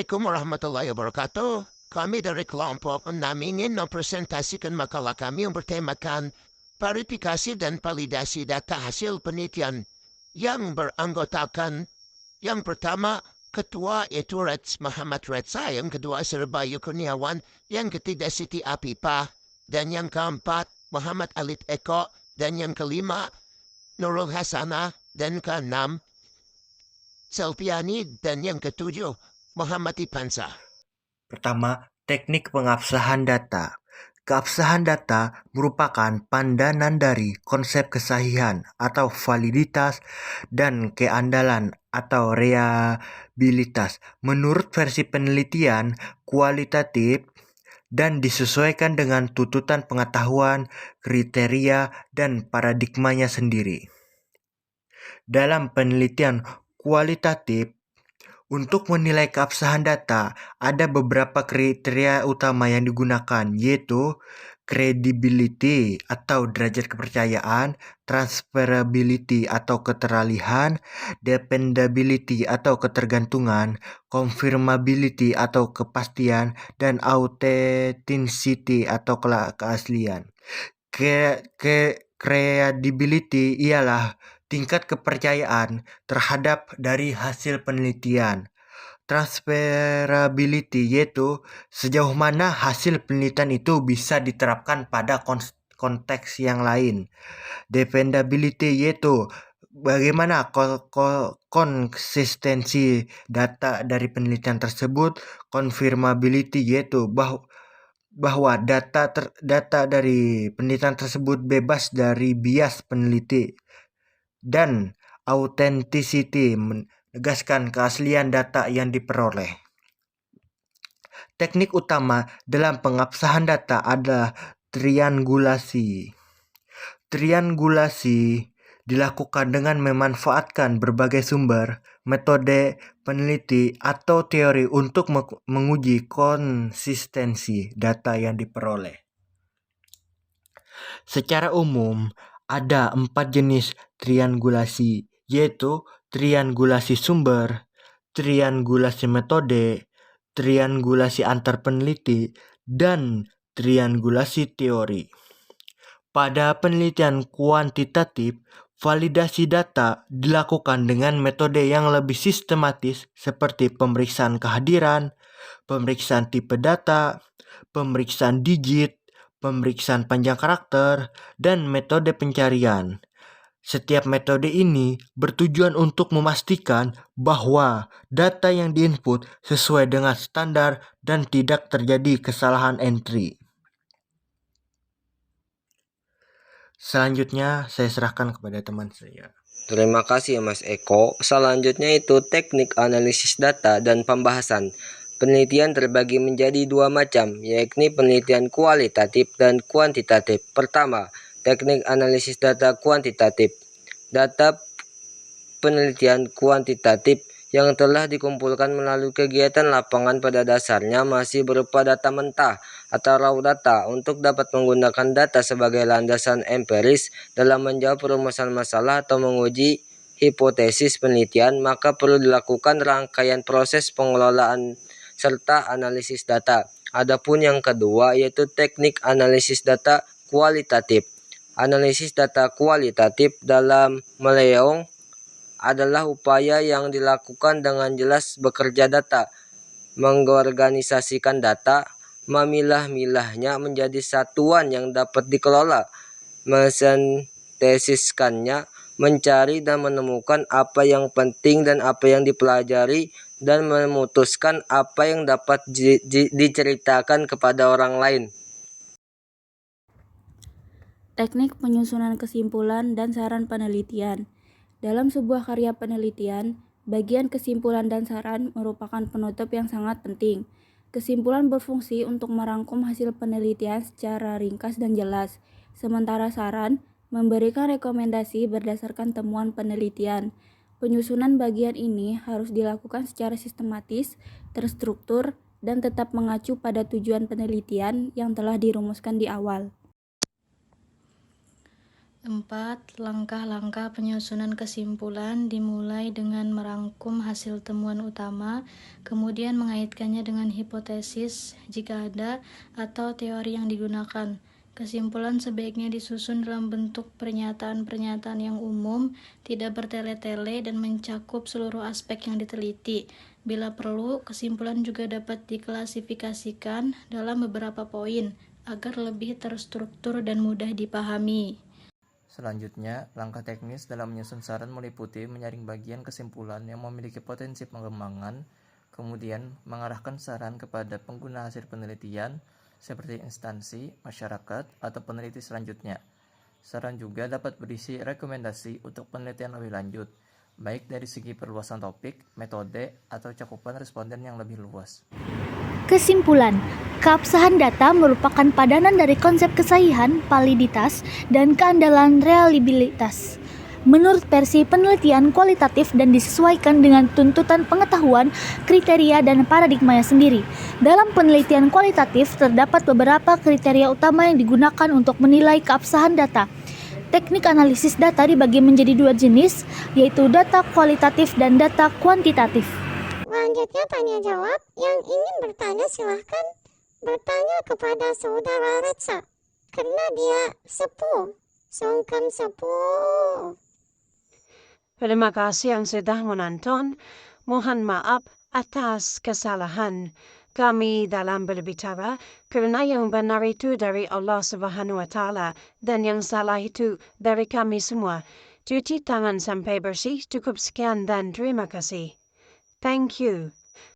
Assalamualaikum warahmatullahi wabarakatuh. Kami dari kelompok namin ingin mempresentasikan makalah kami yang bertemakan verifikasi dan validasi data hasil penelitian yang beranggotakan yang pertama Ketua yaitu Muhammad Retsa, yang kedua Serbayu Kurniawan, yang ketiga Siti Apipa, dan yang keempat Muhammad Alit Eko, dan yang kelima Nurul Hasanah, dan keenam Selviani, dan yang ketujuh Muhammad Ipansa. Pertama, teknik pengabsahan data. Keabsahan data merupakan pandanan dari konsep kesahihan atau validitas dan keandalan atau reliabilitas menurut versi penelitian kualitatif dan disesuaikan dengan tuntutan pengetahuan, kriteria, dan paradigmanya sendiri. Dalam penelitian kualitatif, untuk menilai keabsahan data, ada beberapa kriteria utama yang digunakan, yaitu credibility atau derajat kepercayaan, transferability atau keteralihan, dependability atau ketergantungan, confirmability atau kepastian, dan authenticity atau keaslian. Credibility ialah tingkat kepercayaan terhadap dari hasil penelitian. Transferability yaitu sejauh mana hasil penelitian itu bisa diterapkan pada konteks yang lain. Dependability yaitu bagaimana konsistensi data dari penelitian tersebut. Confirmability yaitu bahwa data dari penelitian tersebut bebas dari bias peneliti. Dan authenticity menegaskan keaslian data yang diperoleh. Teknik utama dalam pengabsahan data adalah triangulasi. Triangulasi dilakukan dengan memanfaatkan berbagai sumber, metode, peneliti, atau teori untuk menguji konsistensi data yang diperoleh. Secara umum, ada 4 jenis triangulasi, yaitu triangulasi sumber, triangulasi metode, triangulasi antar peneliti, dan triangulasi teori. Pada penelitian kuantitatif, validasi data dilakukan dengan metode yang lebih sistematis seperti pemeriksaan kehadiran, pemeriksaan tipe data, pemeriksaan digit, pemeriksaan panjang karakter, dan metode pencarian. Setiap metode ini bertujuan untuk memastikan bahwa data yang diinput sesuai dengan standar dan tidak terjadi kesalahan entry. Selanjutnya saya serahkan kepada teman saya. Terima kasih Mas Eko. Selanjutnya itu teknik analisis data dan pembahasan. Penelitian terbagi menjadi dua macam, yakni penelitian kualitatif dan kuantitatif. Pertama, teknik analisis data kuantitatif. Data penelitian kuantitatif yang telah dikumpulkan melalui kegiatan lapangan pada dasarnya masih berupa data mentah atau raw data. Untuk dapat menggunakan data sebagai landasan empiris dalam menjawab perumusan masalah atau menguji hipotesis penelitian, maka perlu dilakukan rangkaian proses pengelolaan serta analisis data. Adapun yang kedua yaitu teknik analisis data kualitatif. Analisis data kualitatif dalam meleong adalah upaya yang dilakukan dengan jelas bekerja data, mengorganisasikan data, memilah-milahnya menjadi satuan yang dapat dikelola, mensintesiskannya, mencari dan menemukan apa yang penting dan apa yang dipelajari, dan memutuskan apa yang dapat diceritakan kepada orang lain. Teknik penyusunan kesimpulan dan saran penelitian. Dalam sebuah karya penelitian, bagian kesimpulan dan saran merupakan penutup yang sangat penting. Kesimpulan berfungsi untuk merangkum hasil penelitian secara ringkas dan jelas, sementara saran memberikan rekomendasi berdasarkan temuan penelitian. Penyusunan bagian ini harus dilakukan secara sistematis, terstruktur, dan tetap mengacu pada tujuan penelitian yang telah dirumuskan di awal. 4. Langkah-langkah penyusunan kesimpulan dimulai dengan merangkum hasil temuan utama, kemudian mengaitkannya dengan hipotesis jika ada atau teori yang digunakan. Kesimpulan sebaiknya disusun dalam bentuk pernyataan-pernyataan yang umum, tidak bertele-tele dan mencakup seluruh aspek yang diteliti. Bila perlu, kesimpulan juga dapat diklasifikasikan dalam beberapa poin agar lebih terstruktur dan mudah dipahami. Selanjutnya, langkah teknis dalam menyusun saran meliputi menyaring bagian kesimpulan yang memiliki potensi pengembangan, kemudian mengarahkan saran kepada pengguna hasil penelitian seperti instansi, masyarakat, atau peneliti selanjutnya. Saran juga dapat berisi rekomendasi untuk penelitian lebih lanjut, baik dari segi perluasan topik, metode, atau cakupan responden yang lebih luas. Kesimpulan, keabsahan data merupakan padanan dari konsep kesahihan, validitas, dan keandalan reliabilitas. Menurut versi penelitian kualitatif dan disesuaikan dengan tuntutan pengetahuan, kriteria, dan paradigmanya sendiri. Dalam penelitian kualitatif, terdapat beberapa kriteria utama yang digunakan untuk menilai keabsahan data. Teknik analisis data dibagi menjadi dua jenis, yaitu data kualitatif dan data kuantitatif. Selanjutnya tanya jawab. Yang ingin bertanya silahkan bertanya kepada saudara Retsa, karena dia sepuh, sungkem sepuh. Terima kasih yang sudah menonton. Mohon maaf atas kesalahan kami dalam berbicara, karena yang benar itu dari Allah Subhanahu wa Ta'ala dan yang salah itu dari kami semua. Cuci tangan sampai bersih, cukup sekian dan terima kasih. Thank you.